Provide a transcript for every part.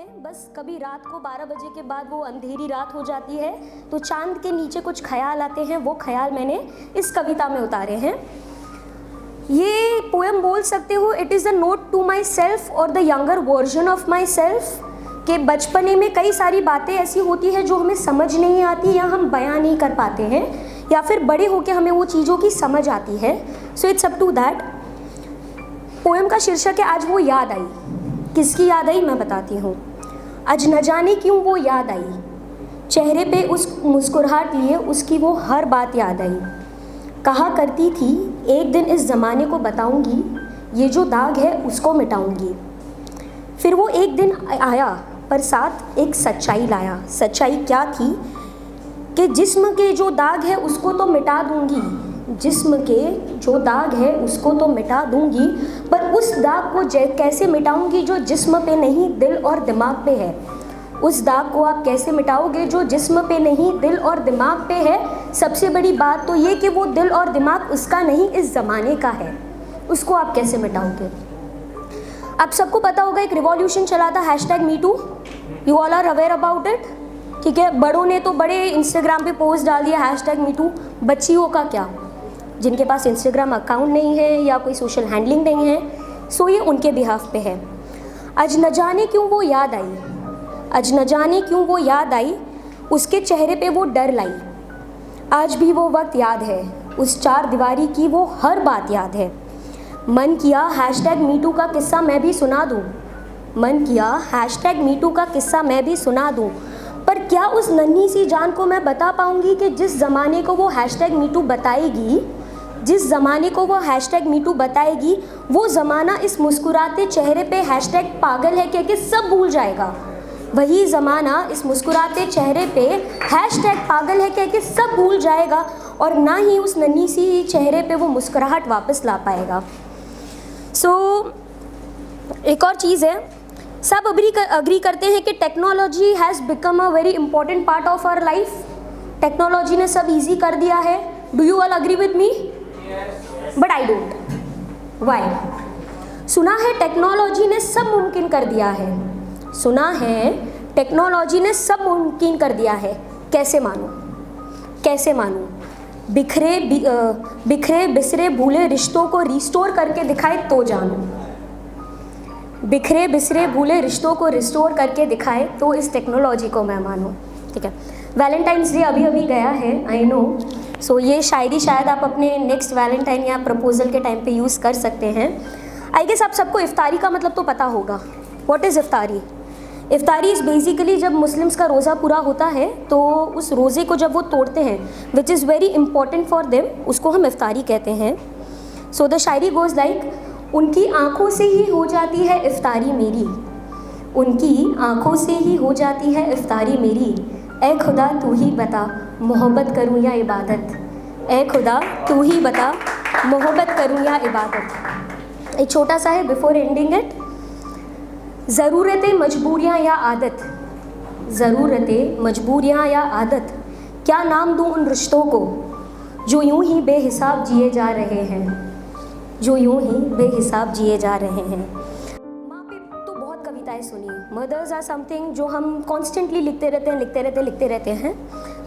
हैं, बस कभी रात को 12 बजे के बाद वो अंधेरी रात हो जाती है तो चांद के नीचे कुछ ख्याल आते हैं, वो ख्याल मैंने इस कविता में उतारे हैं। ये पोएम बोल सकते हो it is a note to myself और the younger version of myself, कि बचपने में कई सारी बातें ऐसी होती हैं जो हमें समझ नहीं आती या हम बयां नहीं कर पाते हैं, या फिर बड़े होकर हमें वो चीज़ों की समझ आती है। So it's up to that. Poem का शीर्षक है आज वो याद आई। किसकी याद आई मैं बताती हूँ। आज न जाने क्यों वो याद आई, चेहरे पे उस मुस्कुराहट लिए उसकी वो हर बात याद आई। कहा करती थी एक दिन इस ज़माने को बताऊंगी, ये जो दाग है उसको मिटाऊंगी। फिर वो एक दिन आया पर साथ एक सच्चाई लाया। सच्चाई क्या थी कि जिस्म के जो दाग है उसको तो मिटा दूंगी, जिस्म के जो दाग है उसको तो मिटा दूंगी, पर उस दाग को कैसे मिटाऊंगी जो जिस्म पे नहीं दिल और दिमाग पे है। उस दाग को आप कैसे मिटाओगे जो जिस्म पे नहीं दिल और दिमाग पे है। सबसे बड़ी बात तो ये कि वो दिल और दिमाग उसका नहीं इस ज़माने का है, उसको आप कैसे मिटाओगे। आप सबको पता होगा एक रिवॉल्यूशन चला था #MeToo, you all are aware about it, ठीक है। बड़ों ने तो बड़े इंस्टाग्राम पे पोस्ट डाल दिया #MeToo, बच्चियों का क्या, जिनके पास इंस्टाग्राम अकाउंट नहीं है या कोई सोशल हैंडलिंग नहीं है, सो ये उनके बिहाफ पे है। आज न जाने क्यों वो याद आई, आज न जाने क्यों वो याद आई, उसके चेहरे पे वो डर लाई। आज भी वो वक्त याद है, उस चार दीवारी की वो हर बात याद है। मन किया #MeToo का किस्सा मैं भी सुना दूँ, मन किया #MeToo का किस्सा मैं भी सुना दूँ, पर क्या उस नन्ही सी जान को मैं बता पाऊँगी कि जिस ज़माने को वो #MeToo बताएगी, जिस ज़माने को वो #MeToo बताएगी, वो ज़माना इस मुस्कुराते चेहरे पे #पागल है कह के सब भूल जाएगा। वही ज़माना इस मुस्कुराते चेहरे पे #पागल है कह के सब भूल जाएगा, और ना ही उस नन्ही सी चेहरे पे वो मुस्कुराहट वापस ला पाएगा। सो एक और चीज़ है, सब अग्री करते हैं कि technology has become a very important part of our life. Technology ने सब इजी कर दिया है। Do you all agree with me? But I don't. Why? सुना है टेक्नोलॉजी ने सब मुमकिन कर दिया है, सुना है टेक्नोलॉजी ने सब मुमकिन कर दिया है। कैसे मानूं, कैसे मानूं? बिखरे बिसरे भूले रिश्तों को रिस्टोर करके दिखाए तो जानूं, बिखरे बिसरे भूले रिश्तों को रिस्टोर करके दिखाए तो इस टेक्नोलॉजी को मैं मानूं, ठीक है। वैलेंटाइंस डे अभी अभी गया है, आई नो। सो ये शायरी शायद आप अपने नेक्स्ट वैलेंटाइन या प्रपोजल के टाइम पे यूज़ कर सकते हैं। आई गेस आप सबको इफ्तारी का मतलब तो पता होगा। व्हाट इज़ इफ्तारी? इफ्तारी इज़ बेसिकली जब मुस्लिम्स का रोज़ा पूरा होता है तो उस रोज़े को जब वो तोड़ते हैं, which is very important for them, उसको हम इफ्तारी कहते हैं। So the Shayari goes like, उनकी आँखों से ही हो जाती है इफ्तारी मेरी, उनकी आँखों से ही हो जाती है इफ्तारी मेरी। ए खुदा तू ही बता मोहब्बत करूँ या इबादत, ए खुदा तू ही बता मोहब्बत करूँ या इबादत। एक छोटा सा है बिफोर एंडिंग इट। ज़रूरतें मजबूरियाँ या आदत, ज़रूरतें मजबूरियाँ या आदत, क्या नाम दूँ उन रिश्तों को जो यूं ही बेहिसाब जिए जा रहे हैं, जो यूं ही बेहिसाब जिए जा रहे हैं। माँ पे तो बहुत कविताएं सुनी, मदर्स आर समथिंग जो हम कॉन्स्टेंटली लिखते रहते हैं,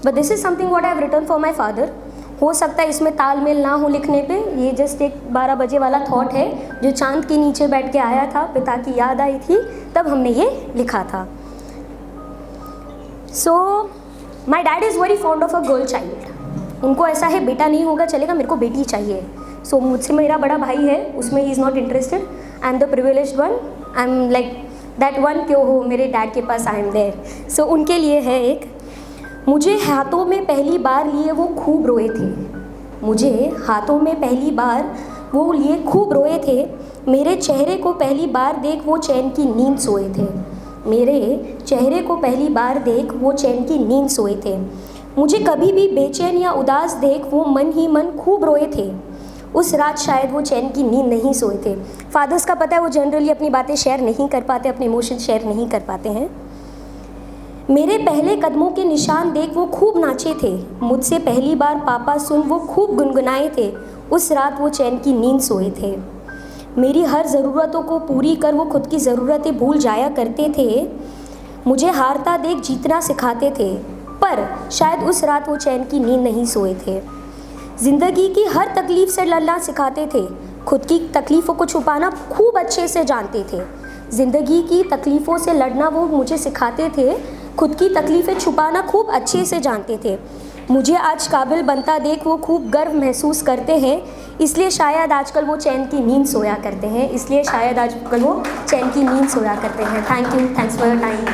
but this is something what I have written for my father. हो सकता है इसमें तालमेल ना हो लिखने पे, ये जस्ट एक 12 बजे वाला थॉट है जो चांद के नीचे बैठ के आया था, पिता की याद आई थी, तब हमने ये लिखा था। So my dad is very fond of a girl child. उनको ऐसा है बेटा नहीं होगा चलेगा, मेरे को बेटी चाहिए। सो मुझसे मेरा बड़ा भाई है, उसमें he is not interested. I am the privileged one, I am like that one, क्यों हो मेरे डैड के पास, आई एम देयर। सो उनके लिए है एक, मुझे हाथों में पहली बार लिए वो खूब रोए थे, मुझे हाथों में पहली बार वो लिए खूब रोए थे, मेरे चेहरे को पहली बार देख वो चैन की नींद सोए थे, मेरे चेहरे को पहली बार देख वो चैन की नींद सोए थे। मुझे कभी भी बेचैन या उदास देख वो मन ही मन खूब रोए थे, उस रात शायद वो चैन की नींद नहीं सोए थे। फादर्स का पता है वो जनरली अपनी बातें शेयर नहीं कर पाते, अपने इमोशन शेयर नहीं कर पाते हैं। मेरे पहले कदमों के निशान देख वो खूब नाचे थे, मुझसे पहली बार पापा सुन वो खूब गुनगुनाए थे, उस रात वो चैन की नींद सोए थे। मेरी हर ज़रूरतों को पूरी कर वो खुद की ज़रूरतें भूल जाया करते थे, मुझे हारता देख जीतना सिखाते थे, पर शायद उस रात वो चैन की नींद नहीं सोए थे। ज़िंदगी की हर तकलीफ़ से लड़ना सिखाते थे, खुद की तकलीफ़ों को छुपाना खूब अच्छे से जानते थे। ज़िंदगी की तकलीफ़ों से लड़ना वो मुझे सिखाते थे, खुद की तकलीफ़ें छुपाना खूब अच्छे से जानते थे। मुझे आज काबिल बनता देख वो खूब गर्व महसूस करते हैं, इसलिए शायद आजकल वो चैन की नींद सोया करते हैं। Thank you, thanks for your time.